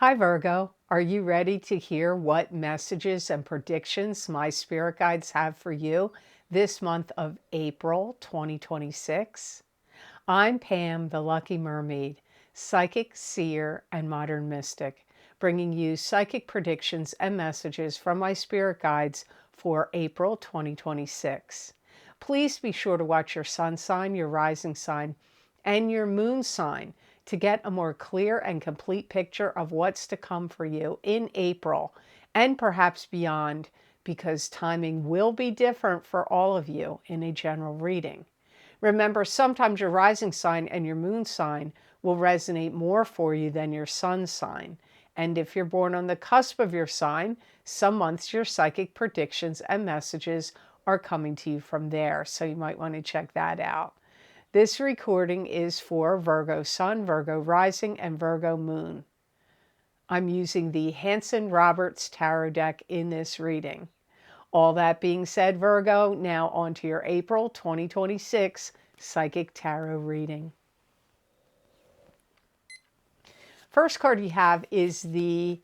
Hi Virgo, are you ready to hear what messages and predictions my spirit guides have for you this month of April 2026? I'm Pam, the Lucky Mermaid, psychic, seer, and modern mystic, bringing you psychic predictions and messages from my spirit guides for April 2026. Please be sure to watch your sun sign, your rising sign, and your moon sign to get a more clear and complete picture of what's to come for you in April and perhaps beyond, because timing will be different for all of you in a general reading. Remember, sometimes your rising sign and your moon sign will resonate more for you than your sun sign. And if you're born on the cusp of your sign, some months your psychic predictions and messages are coming to you from there. So you might want to check that out. This recording is for Virgo Sun, Virgo Rising, and Virgo Moon. I'm using the Hanson-Roberts Tarot deck in this reading. All that being said, Virgo, now on to your April 2026 Psychic Tarot reading. First card you have is the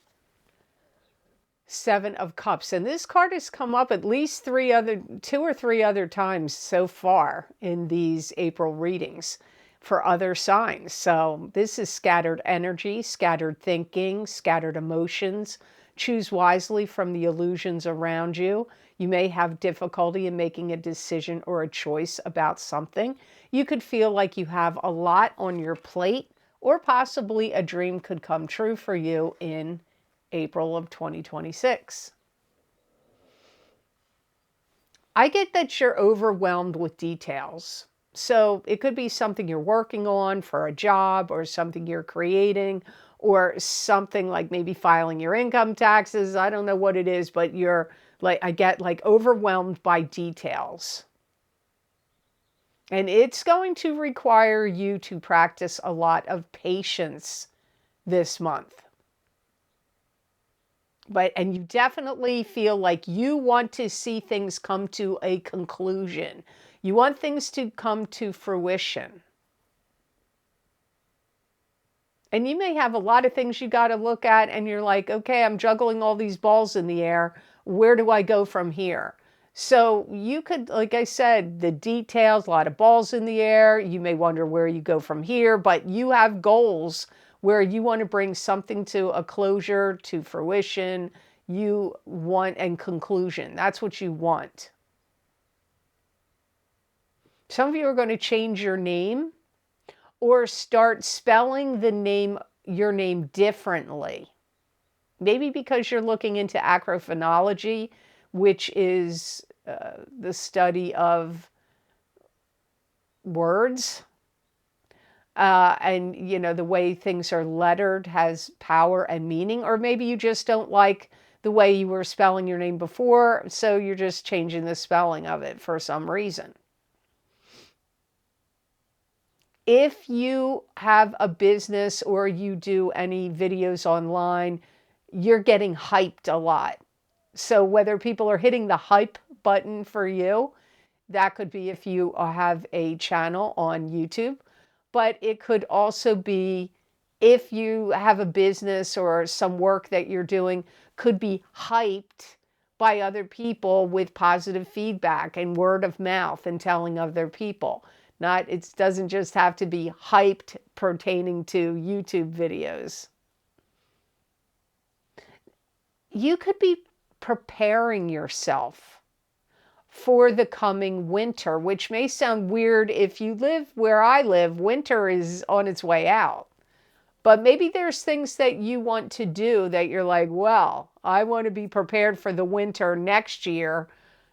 Seven of Cups, and this card has come up at least two or three other times so far in these April readings for other signs. So this is scattered energy, scattered thinking, scattered emotions. Choose wisely from the illusions around you. You may have difficulty in making a decision or a choice about something. You could feel like you have a lot on your plate, or possibly a dream could come true for you in April of 2026. I get that you're overwhelmed with details. So it could be something you're working on for a job, or something you're creating, or something like maybe filing your income taxes. I don't know what it is, but you're like, I get like overwhelmed by details. And it's going to require you to practice a lot of patience this month. And you definitely feel like you want to see things come to a conclusion. You want things to come to fruition. And you may have a lot of things you got to look at, and you're like, okay, I'm juggling all these balls in the air. Where do I go from here? So you could, like I said, the details, a lot of balls in the air. You may wonder where you go from here, but you have goals where you want to bring something to a closure, to fruition. You want, and conclusion. That's what you want. Some of you are going to change your name, or start spelling your name differently. Maybe because you're looking into acrophonology, which is the study of words. And, you know, the way things are lettered has power and meaning. Or maybe you just don't like the way you were spelling your name before, so you're just changing the spelling of it for some reason. If you have a business or you do any videos online, you're getting hyped a lot. So whether people are hitting the hype button for you, that could be if you have a channel on YouTube. But it could also be if you have a business or some work that you're doing could be hyped by other people with positive feedback and word of mouth and telling other people. It doesn't just have to be hyped pertaining to YouTube videos. You could be preparing yourself for the coming winter, which may sound weird. If you live where I live, winter is on its way out. But maybe there's things that you want to do that you're like, well, I want to be prepared for the winter next year,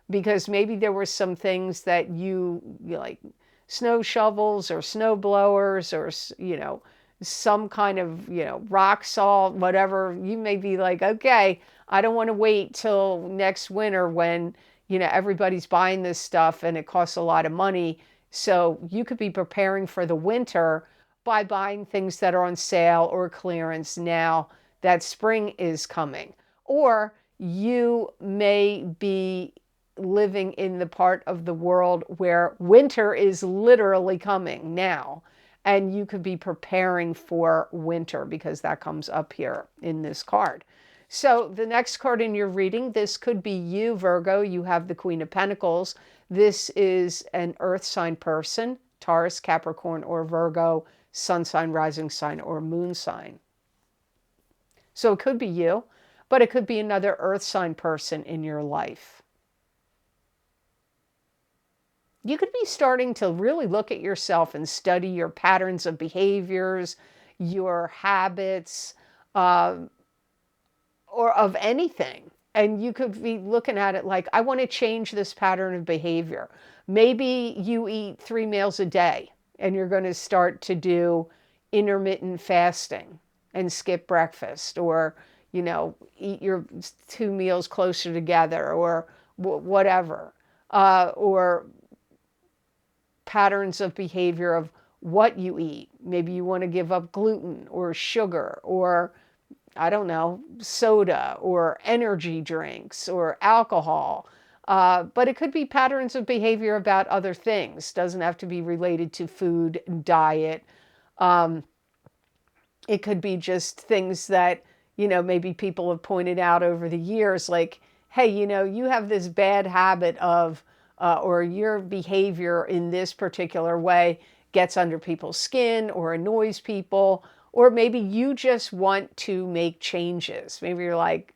because maybe there were some things that you like, snow shovels or snow blowers, or, you know, some kind of, you know, rock salt, whatever. You may be like, okay, I don't want to wait till next winter when, you know, everybody's buying this stuff and it costs a lot of money. So you could be preparing for the winter by buying things that are on sale or clearance now that spring is coming. Or you may be living in the part of the world where winter is literally coming now. And you could be preparing for winter because that comes up here in this card. So the next card in your reading, this could be you, Virgo. You have the Queen of Pentacles. This is an earth sign person, Taurus, Capricorn, or Virgo, sun sign, rising sign, or moon sign. So it could be you, but it could be another earth sign person in your life. You could be starting to really look at yourself and study your patterns of behaviors, your habits, or of anything. And you could be looking at it like, I want to change this pattern of behavior. Maybe you eat 3 meals a day and you're going to start to do intermittent fasting and skip breakfast, or, you know, eat your 2 meals closer together, or whatever. Or patterns of behavior of what you eat. Maybe you want to give up gluten or sugar, or I don't know, soda or energy drinks or alcohol. But it could be patterns of behavior about other things. Doesn't have to be related to food and diet. It could be just things that, you know, maybe people have pointed out over the years, like, hey, you know, you have this bad habit of, or your behavior in this particular way gets under people's skin or annoys people. Or maybe you just want to make changes. Maybe you're like,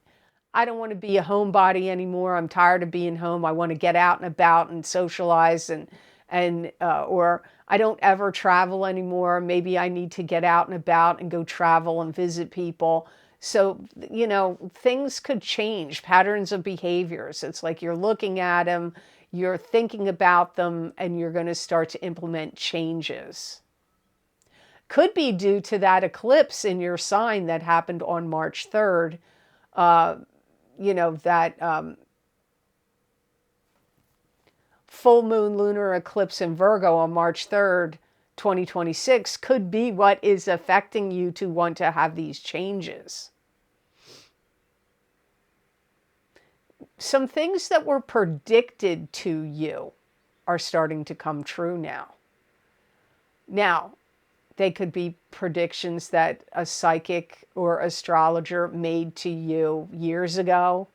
I don't want to be a homebody anymore. I'm tired of being home. I want to get out and about and socialize, or I don't ever travel anymore. Maybe I need to get out and about and go travel and visit people. So, you know, things could change, patterns of behaviors. It's like you're looking at them, you're thinking about them, and you're going to start to implement changes. Could be due to that eclipse in your sign that happened on March 3rd. You know, that full moon lunar eclipse in Virgo on March 3rd, 2026 could be what is affecting you to want to have these changes. Some things that were predicted to you are starting to come true now. Now, they could be predictions that a psychic or astrologer made to you years ago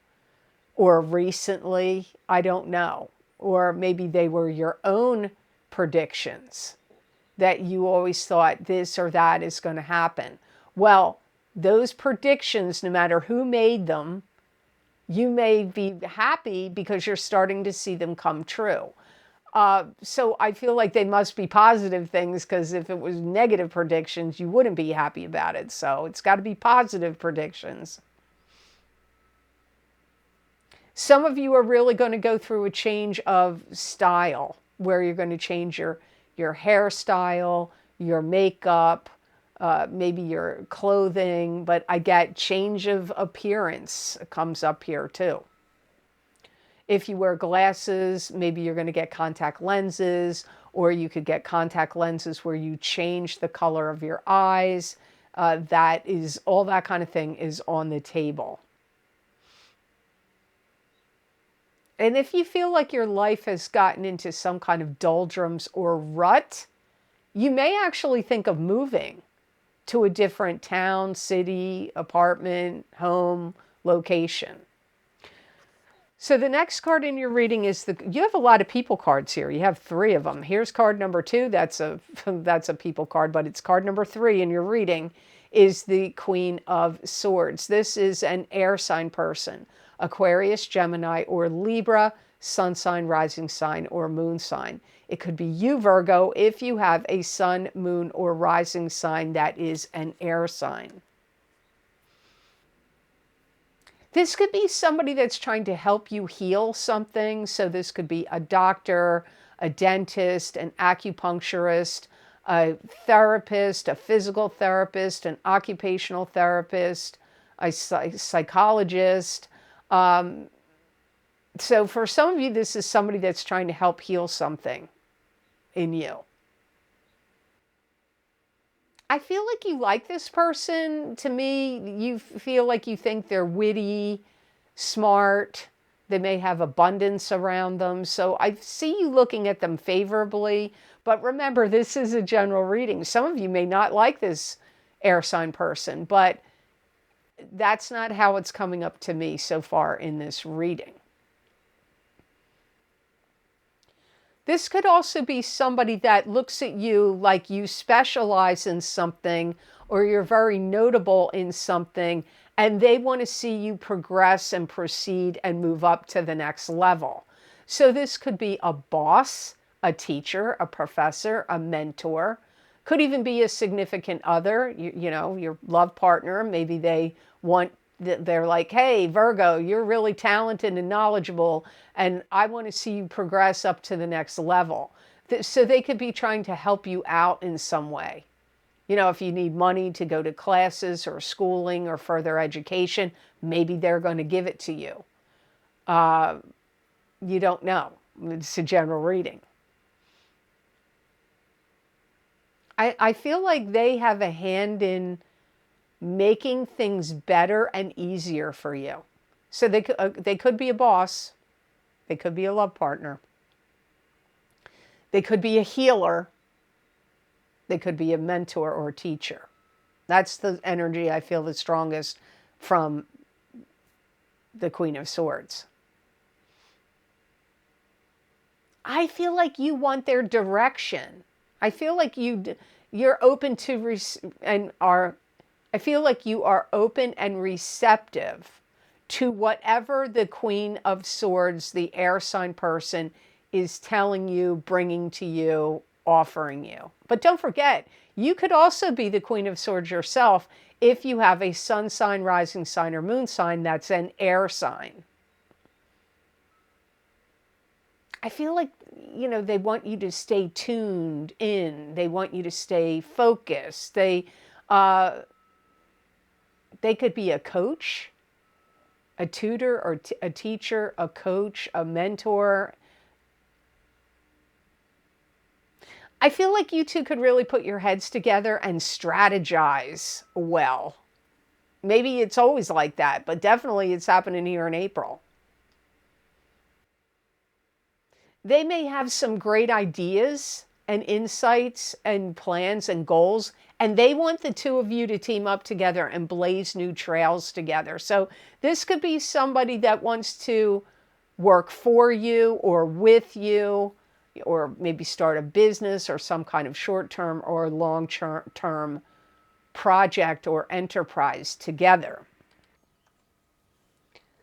or recently. I don't know. Or maybe they were your own predictions that you always thought this or that is going to happen. Well, those predictions, no matter who made them, you may be happy because you're starting to see them come true. So I feel like they must be positive things, because if it was negative predictions, you wouldn't be happy about it. So it's got to be positive predictions. Some of you are really going to go through a change of style, where you're going to change your hairstyle, your makeup, maybe your clothing, but I get change of appearance comes up here too. If you wear glasses, maybe you're going to get contact lenses, or you could get contact lenses where you change the color of your eyes. That is, all that kind of thing is on the table. And if you feel like your life has gotten into some kind of doldrums or rut, you may actually think of moving to a different town, city, apartment, home, location. So the next card in your reading is you have a lot of people cards here. You have 3 of them. Here's card number 2. That's a people card, but it's card number 3 in your reading is the Queen of Swords. This is an air sign person, Aquarius, Gemini, or Libra, sun sign, rising sign, or moon sign. It could be you, Virgo, if you have a sun, moon, or rising sign that is an air sign. This could be somebody that's trying to help you heal something. So this could be a doctor, a dentist, an acupuncturist, a therapist, a physical therapist, an occupational therapist, a psychologist. So for some of you, this is somebody that's trying to help heal something in you. I feel like you like this person. To me, you feel like you think they're witty, smart, They may have abundance around them. So I see you looking at them favorably. But remember, this is a general reading. Some of you may not like this air sign person, but that's not how it's coming up to me so far in this reading. This could also be somebody that looks at you like you specialize in something or you're very notable in something, and they want to see you progress and proceed and move up to the next level. So this could be a boss, a teacher, a professor, a mentor. Could even be a significant other, you know, your love partner. Maybe they're like, hey, Virgo, you're really talented and knowledgeable, and I want to see you progress up to the next level. So they could be trying to help you out in some way. You know, if you need money to go to classes or schooling or further education, maybe they're going to give it to you. You don't know. It's a general reading. I feel like they have a hand in making things better and easier for you. So they could be a boss. They could be a love partner. They could be a healer. They could be a mentor or a teacher. That's the energy I feel the strongest from the Queen of Swords. I feel like you want their direction. I feel like you're open to I feel like you are open and receptive to whatever the Queen of Swords, the air sign person, is telling you, bringing to you, offering you. But don't forget, you could also be the Queen of Swords yourself if you have a sun sign, rising sign, or moon sign that's an air sign. I feel like, you know, they want you to stay tuned in. They want you to stay focused. They could be a coach, a tutor, or a teacher, a coach, a mentor. I feel like you two could really put your heads together and strategize well. Maybe it's always like that, but definitely it's happening here in April. They may have some great ideas and insights and plans and goals, and they want the two of you to team up together and blaze new trails together. So this could be somebody that wants to work for you or with you, or maybe start a business or some kind of short-term or long-term project or enterprise together.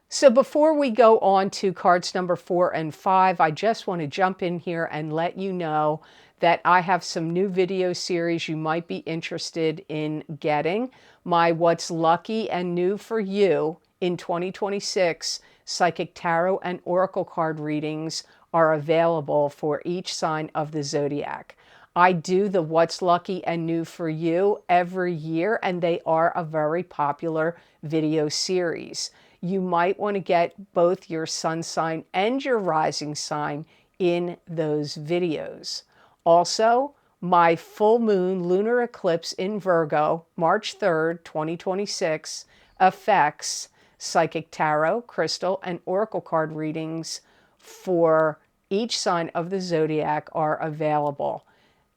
So before we go on to cards number 4 and 5, I just want to jump in here and let you know that I have some new video series you might be interested in getting. My What's Lucky and New for You in 2026 Psychic Tarot and Oracle card readings are available for each sign of the zodiac. I do the What's Lucky and New for You every year, and they are a very popular video series. You might want to get both your sun sign and your rising sign in those videos. Also, my full moon lunar eclipse in Virgo, March 3rd, 2026, affects Psychic Tarot, Crystal, and Oracle card readings for each sign of the zodiac are available.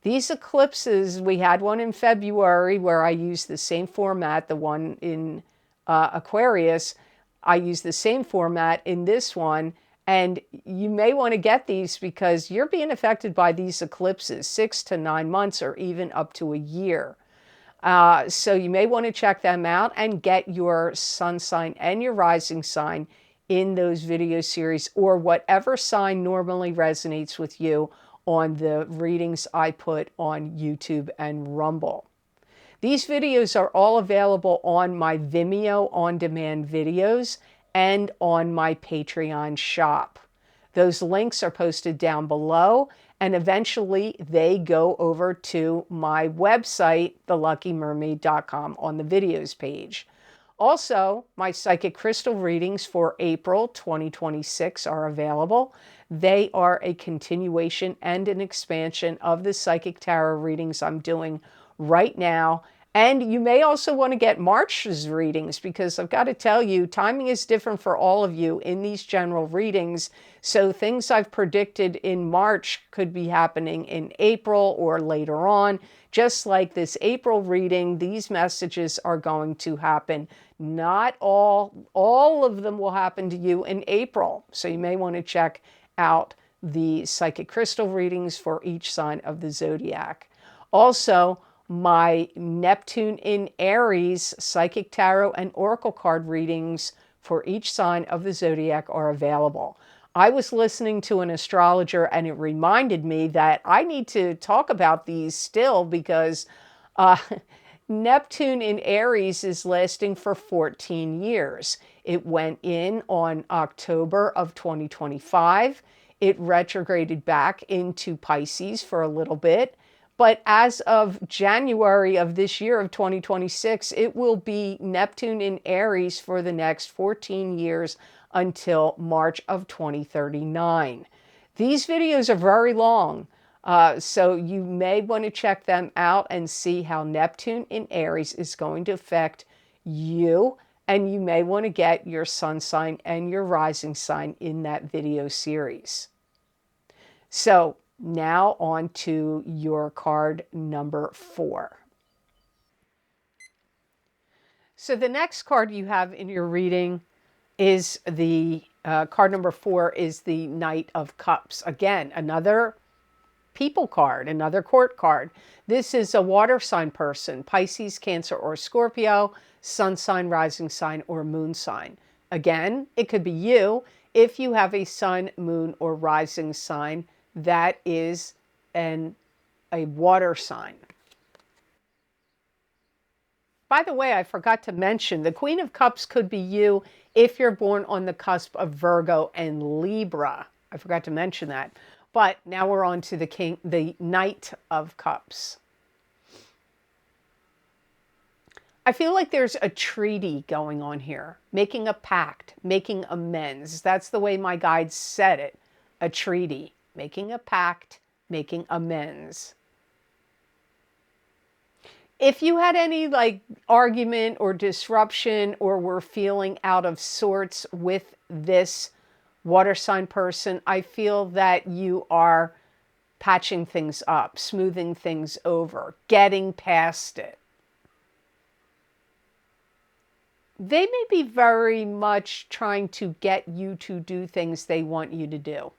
These eclipses, we had one in February where I used the same format, the one in Aquarius. I use the same format in this one, and you may want to get these because you're being affected by these eclipses 6 to 9 months or even up to a year. So you may want to check them out and get your sun sign and your rising sign in those video series, or whatever sign normally resonates with you on the readings I put on YouTube and Rumble. These videos are all available on my Vimeo on-demand videos and on my Patreon shop. Those links are posted down below, and eventually they go over to my website, theluckymermaid.com, on the videos page. Also, my psychic crystal readings for April 2026 are available. They are a continuation and an expansion of the psychic tarot readings I'm doing right now, And you may also want to get March's readings, because I've got to tell you, timing is different for all of you in these general readings. So things I've predicted in March could be happening in April or later on. Just like this April reading, these messages are going to happen. Not all of them will happen to you in April. So you may want to check out the psychic crystal readings for each sign of the zodiac. Also, my Neptune in Aries psychic tarot and oracle card readings for each sign of the zodiac are available. I was listening to an astrologer and it reminded me that I need to talk about these still, because Neptune in Aries is lasting for 14 years. It went in on October of 2025. It retrograded back into Pisces for a little bit. But as of January of this year of 2026, it will be Neptune in Aries for the next 14 years until March of 2039. These videos are very long, so you may want to check them out and see how Neptune in Aries is going to affect you. And you may want to get your sun sign and your rising sign in that video series. So now on to your card number 4. So the next card you have in your reading is the card number 4 is the Knight of Cups. Again, another people card, another court card. This is a water sign person, Pisces, Cancer, or Scorpio, sun sign, rising sign, or moon sign. Again, it could be you if you have a sun, moon, or rising sign that is a water sign. By the way, I forgot to mention, the Queen of Cups could be you if you're born on the cusp of Virgo and Libra. I forgot to mention that. But now we're on to the Knight of Cups. I feel like there's a treaty going on here, making a pact, making amends. That's the way my guides said it, a treaty. Making a pact, making amends. If you had any like argument or disruption or were feeling out of sorts with this water sign person, I feel that you are patching things up, smoothing things over, getting past it. They may be very much trying to get you to do things they want you to do.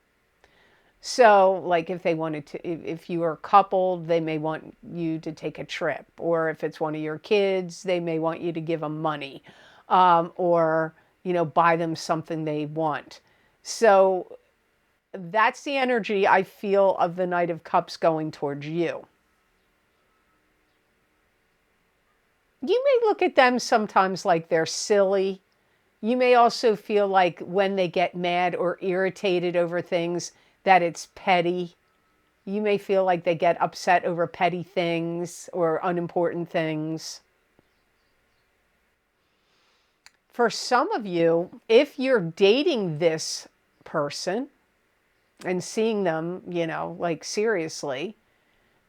So, like if they wanted to, if you are coupled, they may want you to take a trip. Or if it's one of your kids, they may want you to give them money, or, buy them something they want. So that's the energy I feel of the Knight of Cups going towards you. You may look at them sometimes like they're silly. You may also feel like when they get mad or irritated over things, that it's petty. You may feel like they get upset over petty things or unimportant things. For some of you, if you're dating this person and seeing them, like seriously,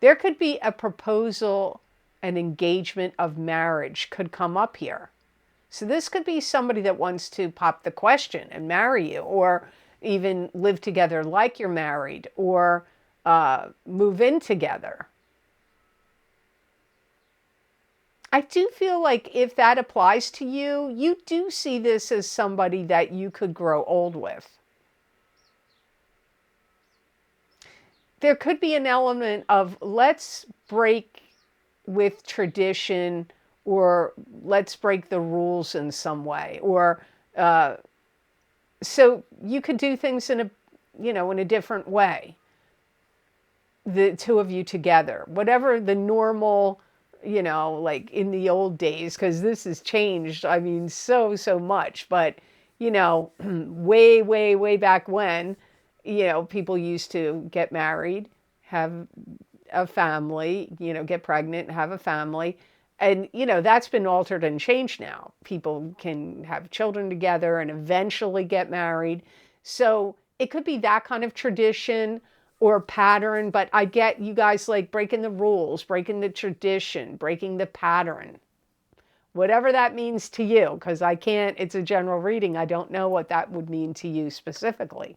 there could be a proposal, an engagement of marriage could come up here. So this could be somebody that wants to pop the question and marry you, or even live together like you're married, or move in together. I do feel like if that applies to you, you do see this as somebody that you could grow old with. There could be an element of let's break with tradition, or let's break the rules in some way, or so you could do things in a different way. The two of you together, whatever the normal, like in the old days, because this has changed. I mean, so much, but way, way, way back when, people used to get married, have a family, get pregnant, have a family. And, that's been altered and changed now. People can have children together and eventually get married. So it could be that kind of tradition. or pattern, but I get you guys like breaking the rules, breaking the tradition, breaking the pattern. Whatever that means to you, because I can't, it's a general reading. I don't know what that would mean to you specifically.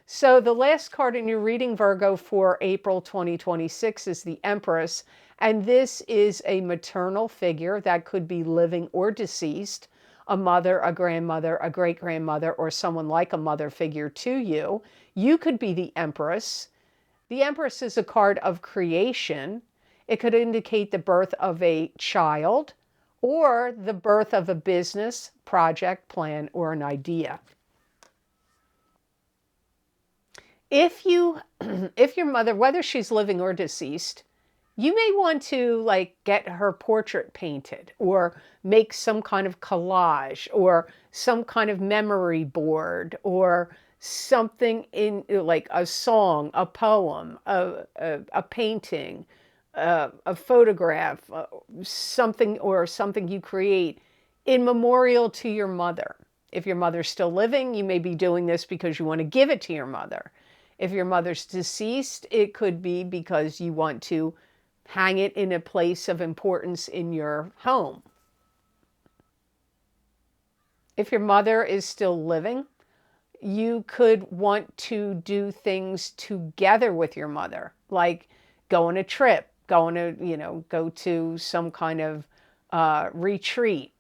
So the last card in your reading, Virgo, for April 2026 is the Empress. And this is a maternal figure that could be living or deceased, a mother, a grandmother, a great-grandmother, or someone like a mother figure to you. You could be the Empress. The Empress is a card of creation. It could indicate the birth of a child or the birth of a business, project, plan, or an idea. If your mother, whether she's living or deceased, you may want to like get her portrait painted or make some kind of collage or some kind of memory board or something in like a song, a poem, a painting, a photograph, something you create in memorial to your mother. If your mother's still living, you may be doing this because you want to give it to your mother. If your mother's deceased, it could be because you want to hang it in a place of importance in your home. If your mother is still living, you could want to do things together with your mother, like go on a trip, go to some kind of retreat,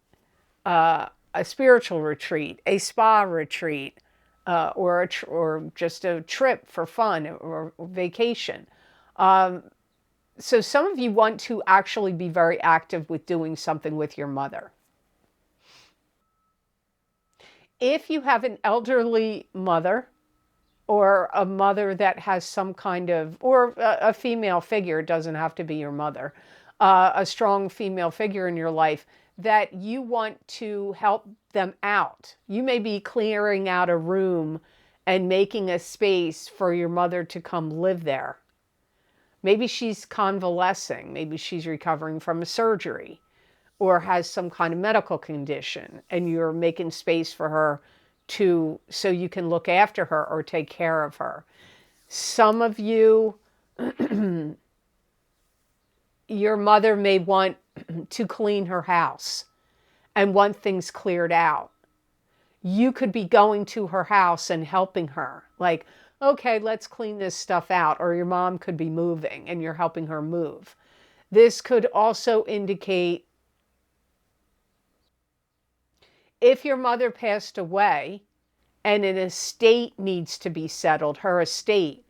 a spiritual retreat, a spa retreat, or just a trip for fun or vacation. So some of you want to actually be very active with doing something with your mother. If you have an elderly mother or a mother that has some kind of, or a female figure, it doesn't have to be your mother, a strong female figure in your life that you want to help them out. You may be clearing out a room and making a space for your mother to come live there. Maybe she's convalescing. Maybe she's recovering from a surgery or has some kind of medical condition, and you're making space for her so you can look after her or take care of her. Some of you, your mother may want to clean her house and want things cleared out. You could be going to her house and helping her. Like, okay, let's clean this stuff out. Or your mom could be moving and you're helping her move. This could also indicate if your mother passed away and an estate needs to be settled, her estate,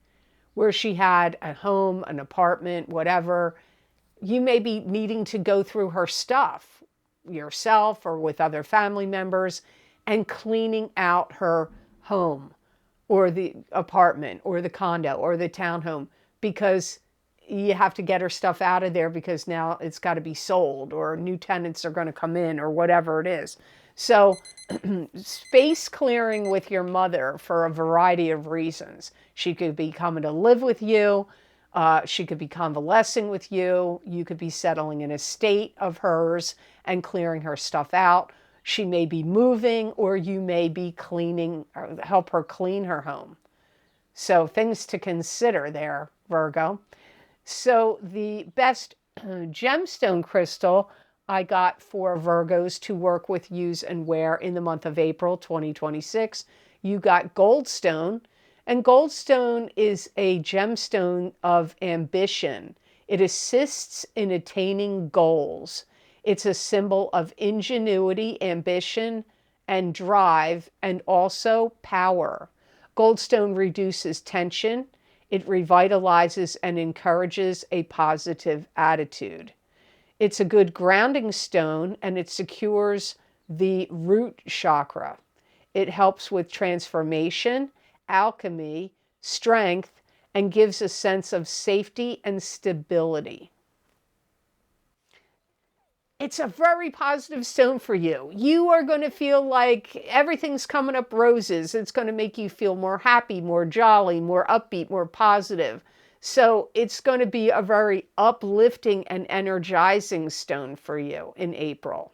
where she had a home, an apartment, whatever, you may be needing to go through her stuff yourself or with other family members and cleaning out her home or the apartment or the condo or the townhome, because you have to get her stuff out of there because now it's got to be sold or new tenants are going to come in or whatever it is. So space clearing with your mother for a variety of reasons. She could be coming to live with you. She could be convalescing with you. You could be settling an estate of hers and clearing her stuff out. She may be moving, or you may be cleaning, or help her clean her home. So things to consider there, Virgo. So the best gemstone crystal I got for Virgos to work with, use, and wear in the month of April 2026, you got Goldstone. And Goldstone is a gemstone of ambition. It assists in attaining goals. It's a symbol of ingenuity, ambition, and drive, and also power. Goldstone reduces tension. It revitalizes and encourages a positive attitude. It's a good grounding stone, and it secures the root chakra. It helps with transformation, alchemy, strength, and gives a sense of safety and stability. It's a very positive stone for you. You are going to feel like everything's coming up roses. It's going to make you feel more happy, more jolly, more upbeat, more positive. So it's going to be a very uplifting and energizing stone for you in April.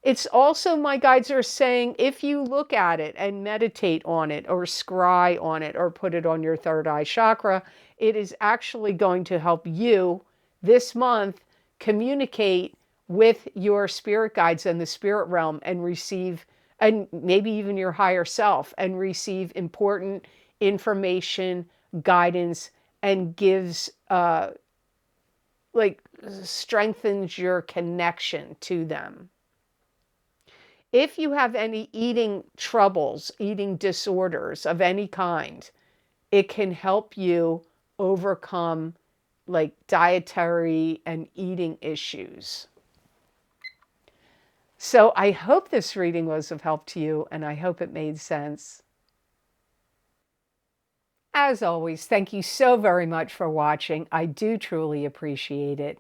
It's also, my guides are saying, if you look at it and meditate on it or scry on it or put it on your third eye chakra, it is actually going to help you this month communicate with your spirit guides and the spirit realm and receive, and maybe even your higher self, and receive important information, guidance, and gives, like, strengthens your connection to them. If you have any eating troubles, eating disorders of any kind, it can help you overcome like dietary and eating issues. So I hope this reading was of help to you, and I hope it made sense. As always, thank you so very much for watching. I do truly appreciate it.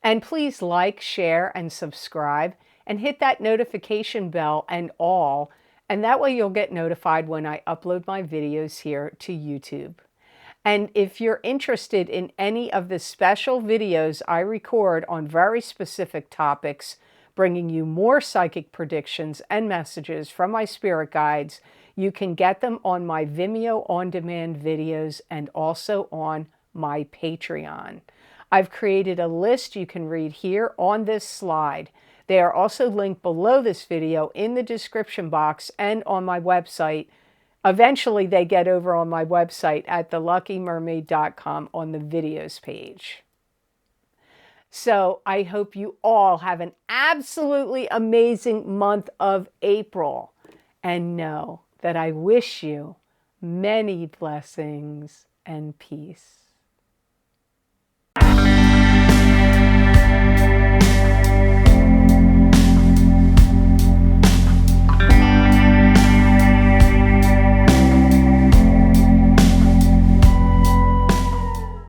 And please like, share, and subscribe, and hit that notification bell and all, and that way you'll get notified when I upload my videos here to YouTube. And if you're interested in any of the special videos I record on very specific topics, bringing you more psychic predictions and messages from my spirit guides, you can get them on my Vimeo on-demand videos and also on my Patreon. I've created a list you can read here on this slide. They are also linked below this video in the description box and on my website. Eventually, they get over on my website at theluckymermaid.com on the videos page. So I hope you all have an absolutely amazing month of April. And know that I wish you many blessings and peace.